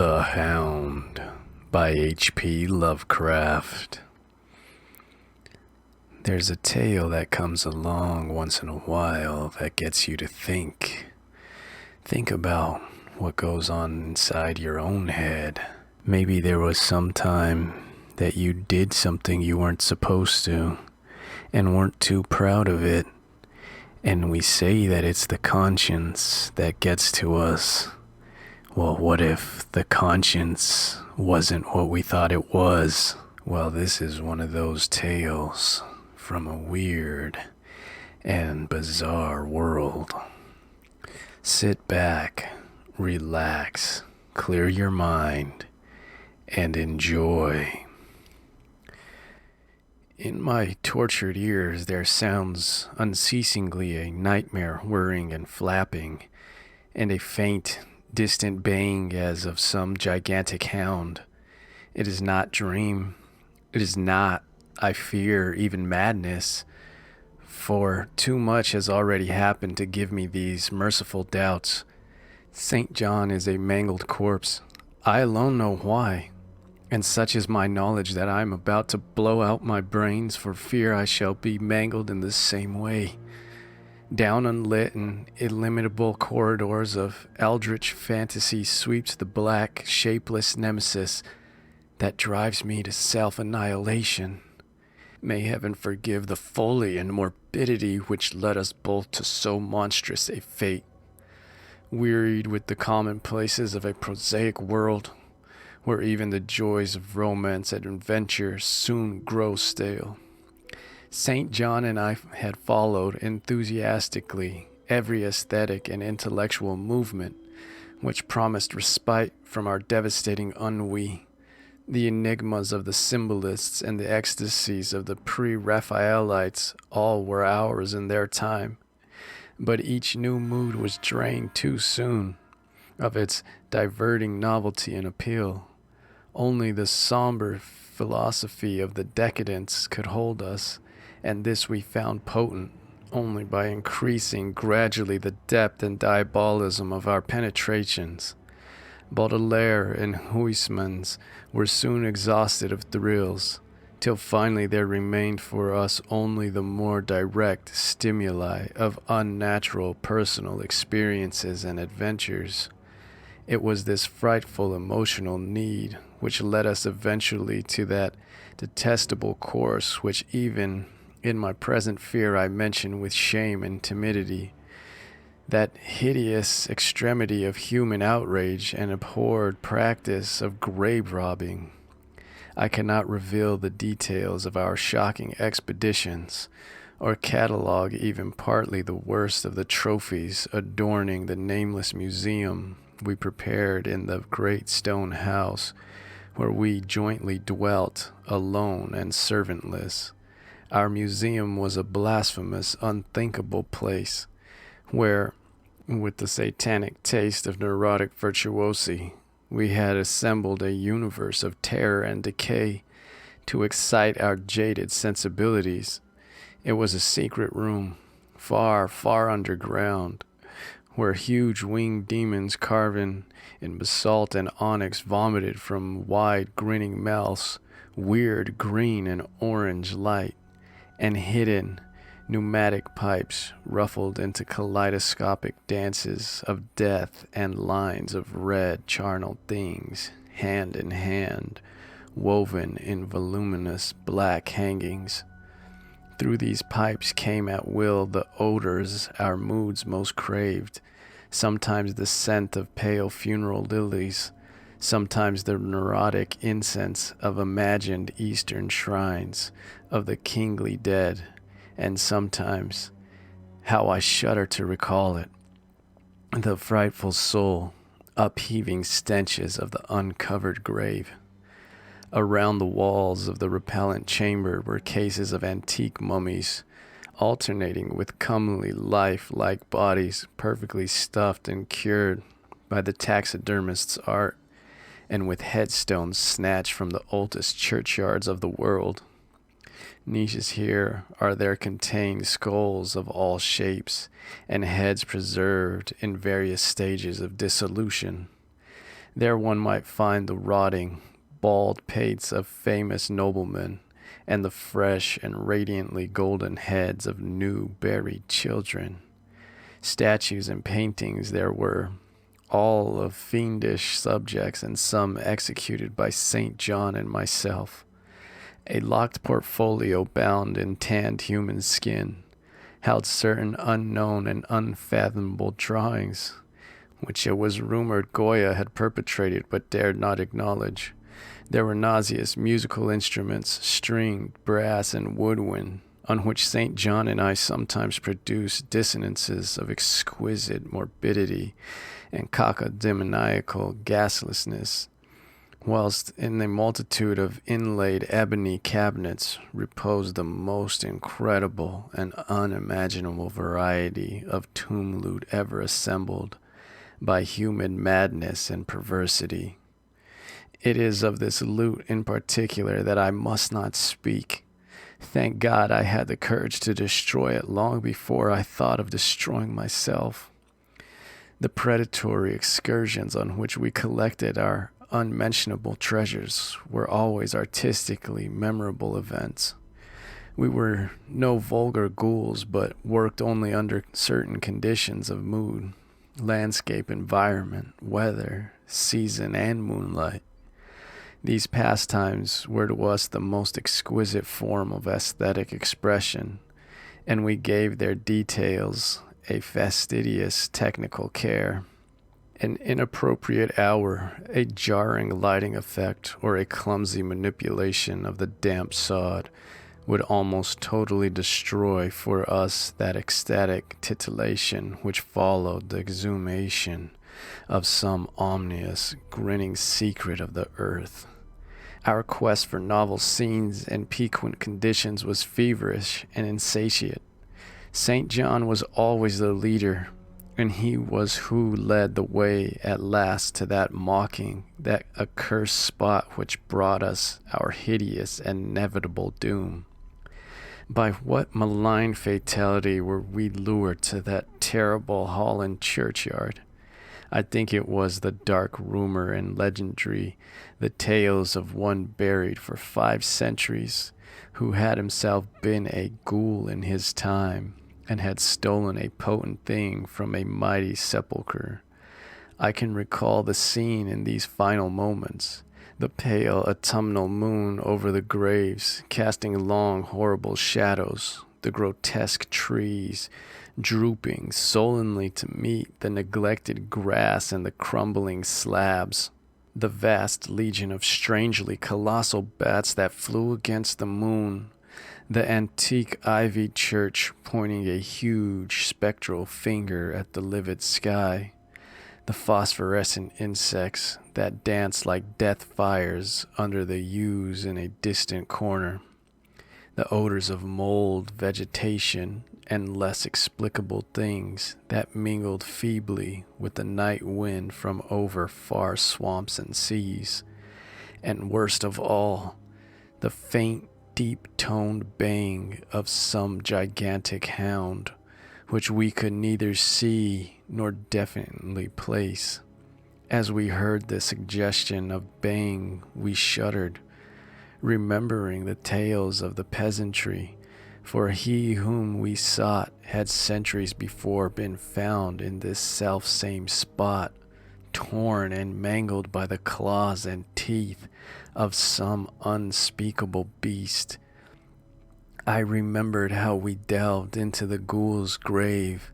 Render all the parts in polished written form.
The Hound by H.P. Lovecraft. There's a tale that comes along once in a while that gets you to think. Think about what goes on inside your own head. Maybe there was some time that you did something you weren't supposed to and weren't too proud of it. And we say that it's the conscience that gets to us. Well, what if the conscience wasn't what we thought it was? Well, this is one of those tales from a weird and bizarre world. Sit back, relax, clear your mind, and enjoy. In my tortured ears there sounds unceasingly a nightmare whirring and flapping, and a faint, distant baying as of some gigantic hound. It is not dream. It is not, I fear, even madness, for too much has already happened to give me these merciful doubts. St. John is a mangled corpse. I alone know why. And such is my knowledge that I am about to blow out my brains for fear I shall be mangled in the same way. Down unlit and illimitable corridors of eldritch fantasy sweeps the black, shapeless nemesis that drives me to self-annihilation. May heaven forgive the folly and morbidity which led us both to so monstrous a fate. Wearied with the commonplaces of a prosaic world, where even the joys of romance and adventure soon grow stale, St. John and I had followed enthusiastically every aesthetic and intellectual movement which promised respite from our devastating ennui. The enigmas of the symbolists and the ecstasies of the pre-Raphaelites all were ours in their time, but each new mood was drained too soon of its diverting novelty and appeal. Only the somber philosophy of the decadence could hold us, and this we found potent only by increasing gradually the depth and diabolism of our penetrations. Baudelaire and Huysmans were soon exhausted of thrills, till finally there remained for us only the more direct stimuli of unnatural personal experiences and adventures. It was this frightful emotional need which led us eventually to that detestable course which even in my present fear I mention with shame and timidity, that hideous extremity of human outrage and abhorred practice of grave robbing. I cannot reveal the details of our shocking expeditions, or catalogue even partly the worst of the trophies adorning the nameless museum we prepared in the great stone house where we jointly dwelt, alone and servantless. Our museum was a blasphemous, unthinkable place, where, with the satanic taste of neurotic virtuosi, we had assembled a universe of terror and decay to excite our jaded sensibilities. It was a secret room, far, far underground, where huge winged demons carven in basalt and onyx vomited from wide grinning mouths weird green and orange light, and hidden pneumatic pipes ruffled into kaleidoscopic dances of death and lines of red charnel things, hand in hand, woven in voluminous black hangings. Through these pipes came at will the odors our moods most craved, sometimes the scent of pale funeral lilies, sometimes the neurotic incense of imagined Eastern shrines of the kingly dead, and sometimes, how I shudder to recall it, the frightful soul upheaving stenches of the uncovered grave. Around the walls of the repellent chamber were cases of antique mummies, alternating with comely life-like bodies perfectly stuffed and cured by the taxidermist's art, and with headstones snatched from the oldest churchyards of the world. Niches here are there contained skulls of all shapes, and heads preserved in various stages of dissolution. There one might find the rotting, bald pates of famous noblemen, and the fresh and radiantly golden heads of new buried children. Statues and paintings there were, all of fiendish subjects, and some executed by St. John and myself. A locked portfolio bound in tanned human skin held certain unknown and unfathomable drawings, which it was rumored Goya had perpetrated but dared not acknowledge. There were nauseous musical instruments, stringed, brass, and woodwind, on which St. John and I sometimes produced dissonances of exquisite morbidity and cacodemoniacal gaslessness, whilst in a multitude of inlaid ebony cabinets reposed the most incredible and unimaginable variety of tomb loot ever assembled by human madness and perversity. It is of this loot in particular that I must not speak. Thank God I had the courage to destroy it long before I thought of destroying myself. The predatory excursions on which we collected our unmentionable treasures were always artistically memorable events. We were no vulgar ghouls, but worked only under certain conditions of mood, landscape, environment, weather, season, and moonlight. These pastimes were to us the most exquisite form of aesthetic expression, and we gave their details a fastidious technical care. An inappropriate hour, a jarring lighting effect, or a clumsy manipulation of the damp sod would almost totally destroy for us that ecstatic titillation which followed the exhumation of some ominous, grinning secret of the earth. Our quest for novel scenes and piquant conditions was feverish and insatiate. St. John was always the leader, and he was who led the way at last to that mocking, that accursed spot which brought us our hideous and inevitable doom. By what malign fatality were we lured to that terrible Holland churchyard? I think it was the dark rumor and legendry, the tales of one buried for 5 centuries, who had himself been a ghoul in his time, and had stolen a potent thing from a mighty sepulchre. I can recall the scene in these final moments, the pale autumnal moon over the graves, casting long, horrible shadows, the grotesque trees, drooping sullenly to meet the neglected grass and the crumbling slabs, the vast legion of strangely colossal bats that flew against the moon, the antique ivied church pointing a huge spectral finger at the livid sky, the phosphorescent insects that danced like death fires under the yews in a distant corner, the odors of mold, vegetation, and less explicable things that mingled feebly with the night wind from over far swamps and seas, and worst of all, the faint, deep-toned baying of some gigantic hound, which we could neither see nor definitely place. As we heard the suggestion of baying, we shuddered, remembering the tales of the peasantry, for he whom we sought had centuries before been found in this self-same spot, torn and mangled by the claws and teeth of some unspeakable beast. I remembered how we delved into the ghoul's grave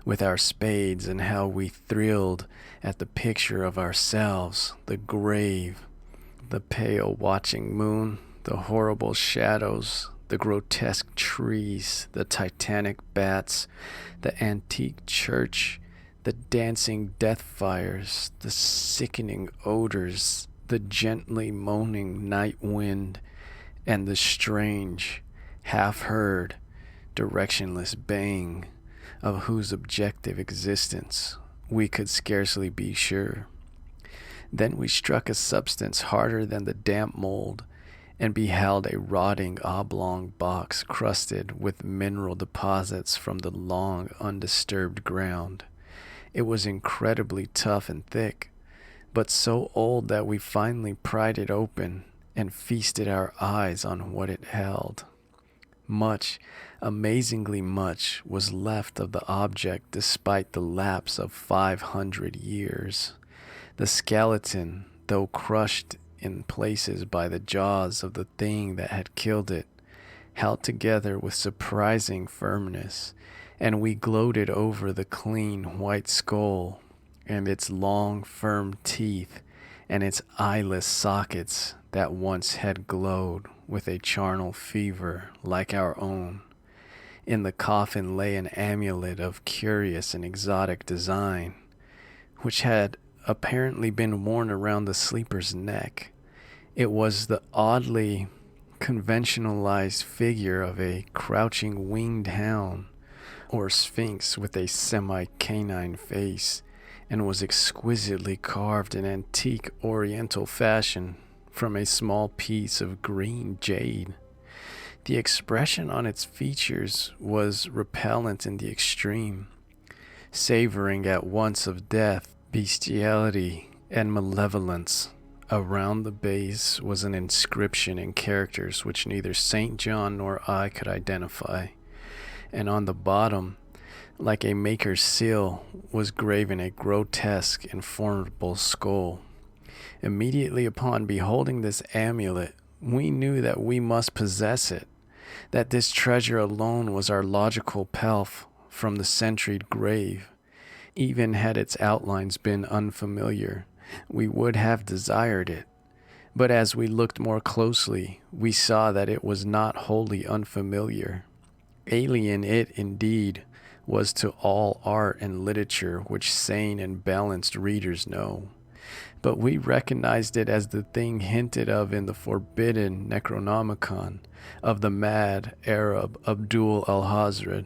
with our spades, and how we thrilled at the picture of ourselves, the grave, the pale watching moon, the horrible shadows, the grotesque trees, the titanic bats, the antique church, the dancing death fires, the sickening odors, the gently moaning night wind, and the strange, half-heard, directionless baying, of whose objective existence we could scarcely be sure. Then we struck a substance harder than the damp mold, and beheld a rotting oblong box crusted with mineral deposits from the long undisturbed ground. It was incredibly tough and thick. but so old that we finally pried it open and feasted our eyes on what it held. Much, amazingly much, was left of the object despite the lapse of 500 years. The skeleton, though crushed in places by the jaws of the thing that had killed it, held together with surprising firmness, and we gloated over the clean white skull and its long, firm teeth and its eyeless sockets that once had glowed with a charnel fever like our own. In the coffin lay an amulet of curious and exotic design, which had apparently been worn around the sleeper's neck. It was the oddly conventionalized figure of a crouching winged hound or sphinx with a semi-canine face, and was exquisitely carved in antique oriental fashion from a small piece of green jade. The expression on its features was repellent in the extreme, savoring at once of death, bestiality, and malevolence. Around the base was an inscription in characters which neither St. John nor I could identify, and on the bottom, like a maker's seal, was graven a grotesque and formidable skull. Immediately upon beholding this amulet, we knew that we must possess it, that this treasure alone was our logical pelf from the centuried grave. Even had its outlines been unfamiliar, we would have desired it. But as we looked more closely, we saw that it was not wholly unfamiliar. Alien it, indeed, was to all art and literature which sane and balanced readers know. But we recognized it as the thing hinted of in the forbidden Necronomicon of the mad Arab Abdul al-Hazred,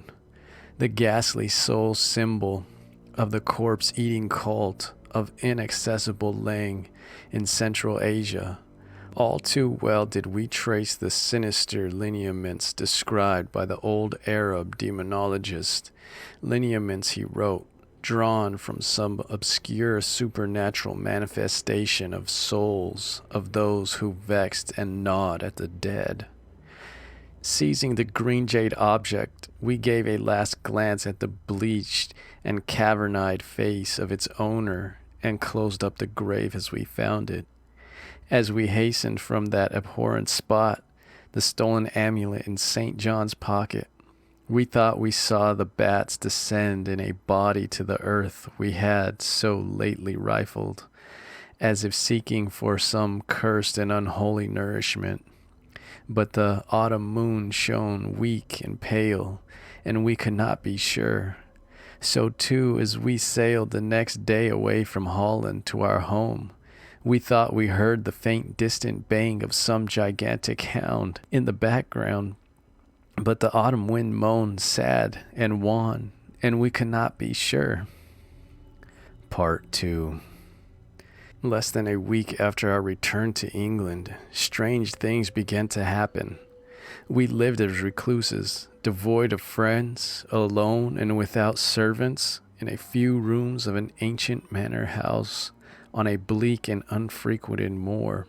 the ghastly soul symbol of the corpse-eating cult of inaccessible Lang in Central Asia. All too well did we trace the sinister lineaments described by the old Arab demonologist, lineaments, he wrote, drawn from some obscure supernatural manifestation of souls of those who vexed and gnawed at the dead. Seizing the green jade object, we gave a last glance at the bleached and cavernized face of its owner and closed up the grave as we found it. As we hastened from that abhorrent spot, the stolen amulet in St. John's pocket, we thought we saw the bats descend in a body to the earth we had so lately rifled, as if seeking for some cursed and unholy nourishment. But the autumn moon shone weak and pale, and we could not be sure. So too, as we sailed the next day away from Holland to our home, we thought we heard the faint distant baying of some gigantic hound in the background. But the autumn wind moaned sad and wan, and we could not be sure. Part 2. Less than a week after our return to England, strange things began to happen. We lived as recluses, devoid of friends, alone and without servants, in a few rooms of an ancient manor house on a bleak and unfrequented moor,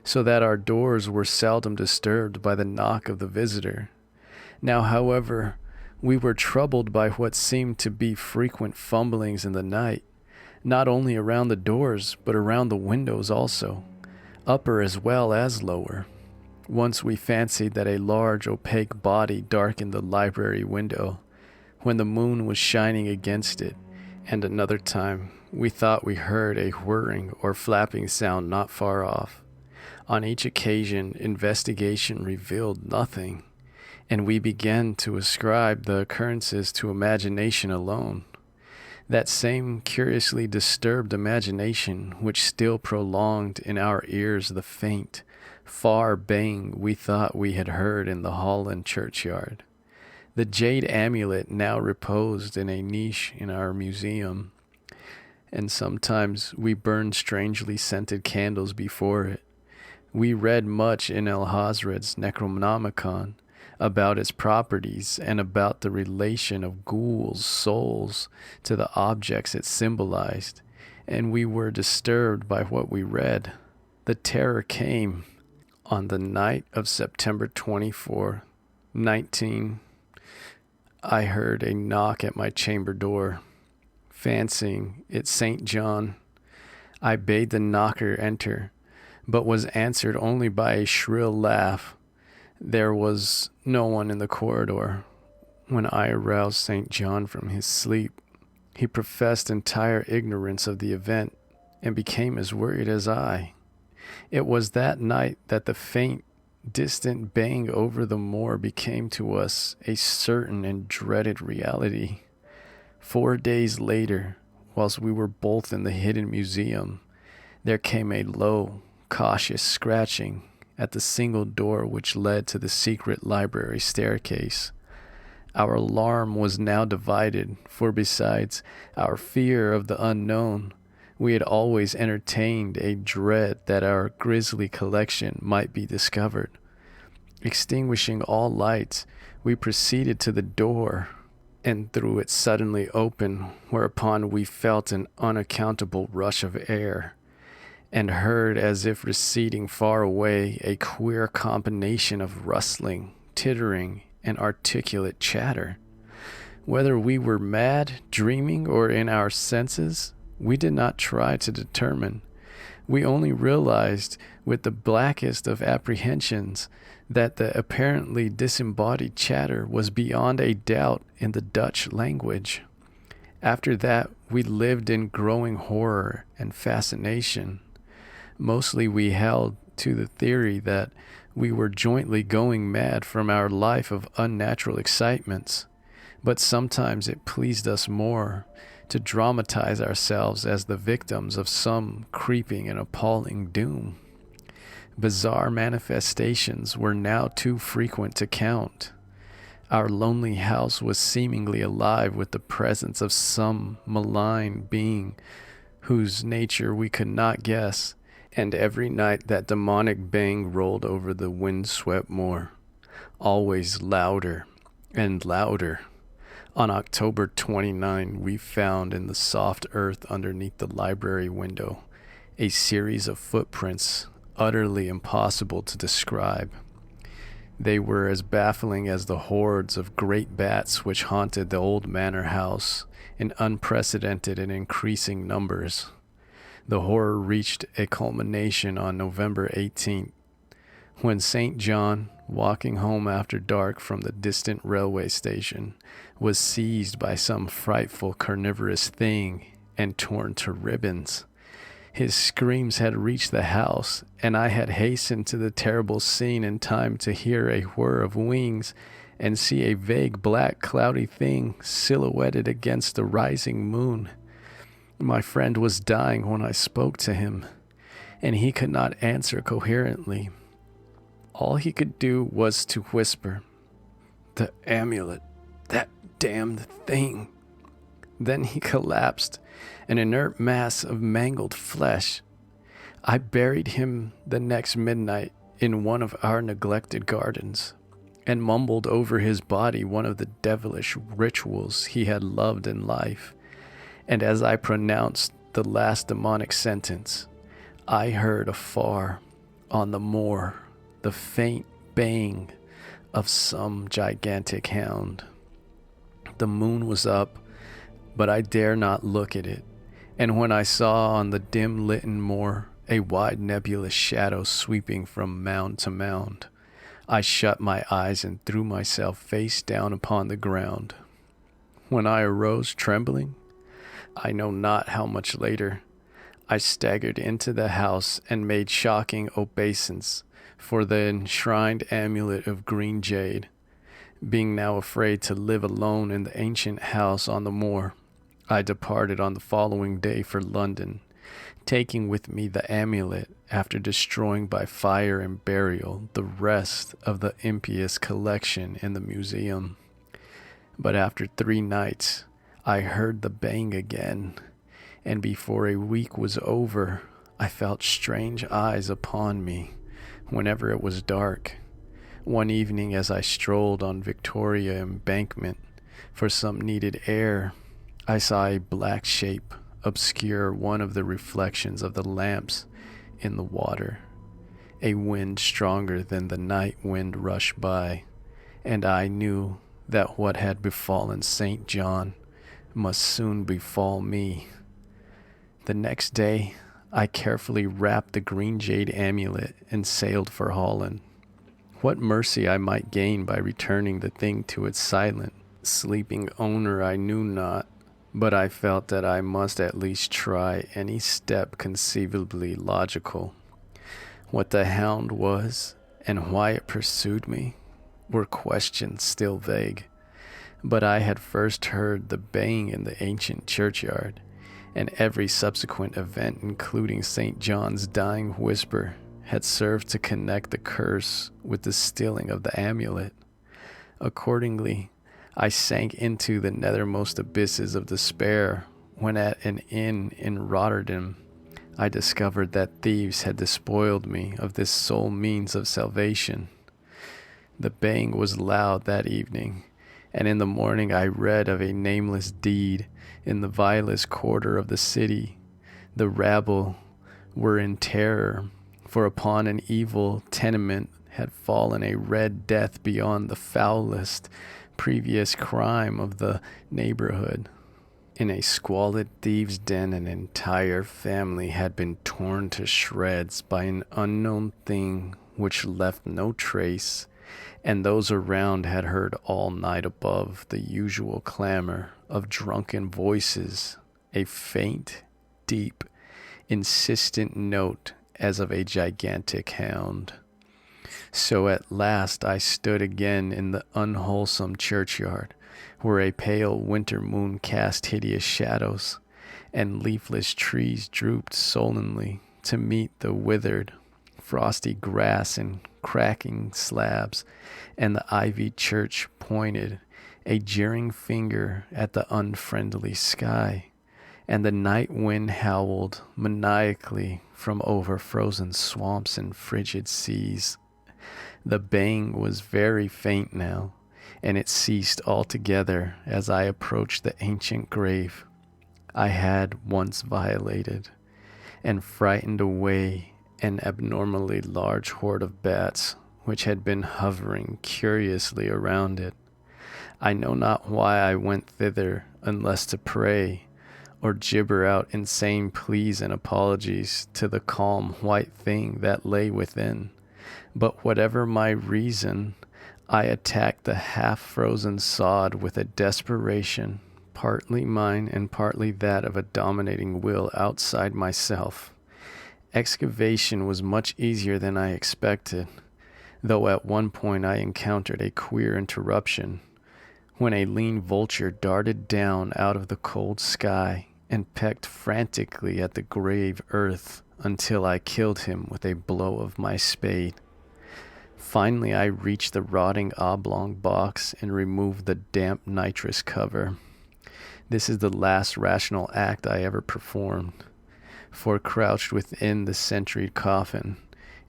so that our doors were seldom disturbed by the knock of the visitor. Now, however, we were troubled by what seemed to be frequent fumblings in the night, not only around the doors, but around the windows also, upper as well as lower. Once we fancied that a large opaque body darkened the library window when the moon was shining against it, and another time we thought we heard a whirring or flapping sound not far off. On each occasion, investigation revealed nothing, and we began to ascribe the occurrences to imagination alone. That same curiously disturbed imagination which still prolonged in our ears the faint, far baying we thought we had heard in the Holland churchyard. The jade amulet now reposed in a niche in our museum, and sometimes we burned strangely scented candles before it. We read much in El-Hazred's Necronomicon about its properties and about the relation of ghouls' souls to the objects it symbolized, and we were disturbed by what we read. The terror came on the night of September 24, 19. I heard a knock at my chamber door. Fancying it St. John, I bade the knocker enter, but was answered only by a shrill laugh. There was no one in the corridor. When I aroused St. John from his sleep, he professed entire ignorance of the event and became as worried as I. It was that night that the faint, distant bang over the moor became to us a certain and dreaded reality. 4 days later, whilst we were both in the hidden museum, there came a low, cautious scratching at the single door which led to the secret library staircase. Our alarm was now divided, for besides our fear of the unknown, we had always entertained a dread that our grisly collection might be discovered. Extinguishing all lights, we proceeded to the door and threw it suddenly open, whereupon we felt an unaccountable rush of air, and heard, as if receding far away, a queer combination of rustling, tittering, and articulate chatter. Whether we were mad, dreaming, or in our senses, we did not try to determine. We only realized, with the blackest of apprehensions, that the apparently disembodied chatter was beyond a doubt in the Dutch language. After that, we lived in growing horror and fascination. Mostly we held to the theory that we were jointly going mad from our life of unnatural excitements, but sometimes it pleased us more to dramatize ourselves as the victims of some creeping and appalling doom. Bizarre manifestations were now too frequent to count. Our lonely house was seemingly alive with the presence of some malign being whose nature we could not guess, and every night that demonic bang rolled over the wind-swept moor, always louder and louder. On October 29, we found in the soft earth underneath the library window a series of footprints utterly impossible to describe. They were as baffling as the hordes of great bats which haunted the old manor house in unprecedented and increasing numbers. The horror reached a culmination on November 18th, when St. John, walking home after dark from the distant railway station, was seized by some frightful carnivorous thing and torn to ribbons. His screams had reached the house, and I had hastened to the terrible scene in time to hear a whir of wings and see a vague black cloudy thing silhouetted against the rising moon. My friend was dying when I spoke to him, and he could not answer coherently. All he could do was to whisper, "The amulet, that damned thing." Then he collapsed, an inert mass of mangled flesh. I buried him the next midnight in one of our neglected gardens, and mumbled over his body one of the devilish rituals he had loved in life. And as I pronounced the last demonic sentence, I heard afar on the moor the faint bang of some gigantic hound. The moon was up, but I dare not look at it, and when I saw on the dim-lit moor a wide nebulous shadow sweeping from mound to mound, I shut my eyes and threw myself face down upon the ground. When I arose trembling, I know not how much later, I staggered into the house and made shocking obeisance for the enshrined amulet of green jade. Being now afraid to live alone in the ancient house on the moor, I departed on the following day for London, taking with me the amulet after destroying by fire and burial the rest of the impious collection in the museum. But after 3 nights, I heard the bang again, and before a week was over, I felt strange eyes upon me whenever it was dark. One evening as I strolled on Victoria Embankment for some needed air, I saw a black shape obscure one of the reflections of the lamps in the water. A wind stronger than the night wind rushed by, and I knew that what had befallen St. John must soon befall me. The next day, I carefully wrapped the green jade amulet and sailed for Holland. What mercy I might gain by returning the thing to its silent, sleeping owner I knew not, but I felt that I must at least try any step conceivably logical. What the Hound was, and why it pursued me, were questions still vague. But I had first heard the baying in the ancient churchyard, and every subsequent event, including St. John's dying whisper, had served to connect the curse with the stilling of the amulet. Accordingly, I sank into the nethermost abysses of despair when at an inn in Rotterdam I discovered that thieves had despoiled me of this sole means of salvation. The baying was loud that evening, and in the morning I read of a nameless deed in the vilest quarter of the city. The rabble were in terror, for upon an evil tenement had fallen a red death beyond the foulest previous crime of the neighborhood. In a squalid thieves' den, an entire family had been torn to shreds by an unknown thing which left no trace, and those around had heard all night above the usual clamor of drunken voices, a faint, deep, insistent note as of a gigantic hound. So at last I stood again in the unwholesome churchyard, where a pale winter moon cast hideous shadows, and leafless trees drooped sullenly to meet the withered, frosty grass and cracking slabs, and the ivied church pointed a jeering finger at the unfriendly sky, and the night wind howled maniacally from over frozen swamps and frigid seas. The baying was very faint now, and it ceased altogether as I approached the ancient grave I had once violated, and frightened away an abnormally large horde of bats which had been hovering curiously around it. I know not why I went thither unless to pray, or gibber out insane pleas and apologies to the calm white thing that lay within. But whatever my reason, I attacked the half-frozen sod with a desperation, partly mine and partly that of a dominating will outside myself. Excavation was much easier than I expected, though at one point I encountered a queer interruption, when a lean vulture darted down out of the cold sky and pecked frantically at the grave earth until I killed him with a blow of my spade. Finally, I reached the rotting oblong box and removed the damp nitrous cover. This is the last rational act I ever performed, for crouched within the centuried coffin,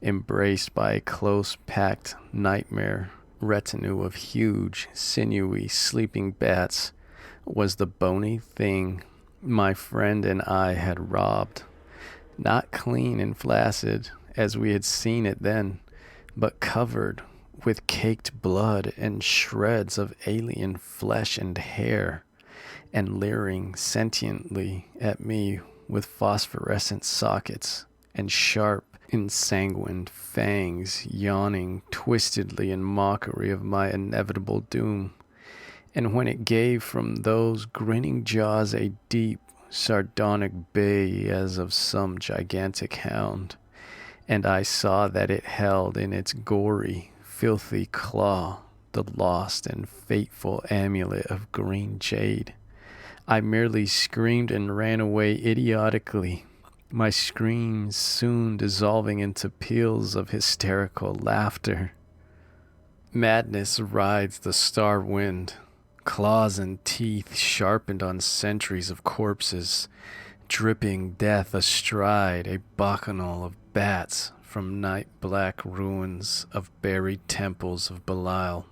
embraced by a close-packed nightmare retinue of huge, sinewy, sleeping bats, was the bony thing my friend and I had robbed, not clean and flaccid as we had seen it then, but covered with caked blood and shreds of alien flesh and hair, and leering sentiently at me with phosphorescent sockets and sharp, ensanguined fangs yawning twistedly in mockery of my inevitable doom. And when it gave from those grinning jaws a deep, sardonic bay as of some gigantic hound, and I saw that it held in its gory, filthy claw the lost and fateful amulet of green jade, I merely screamed and ran away idiotically, my screams soon dissolving into peals of hysterical laughter. Madness rides the star wind, claws and teeth sharpened on centuries of corpses, dripping death astride a bacchanal of bats from night-black ruins of buried temples of Belial.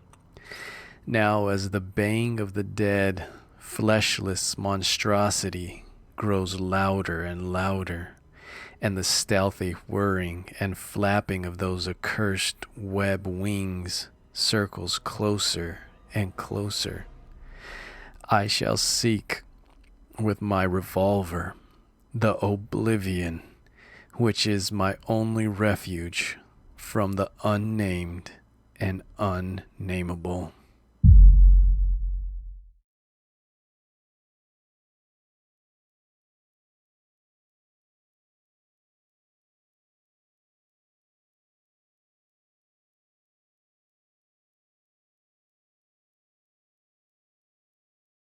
Now as the baying of the dead, fleshless monstrosity grows louder and louder, and the stealthy whirring and flapping of those accursed web wings circles closer and closer. I shall seek with my revolver the oblivion which is my only refuge from the unnamed and unnameable.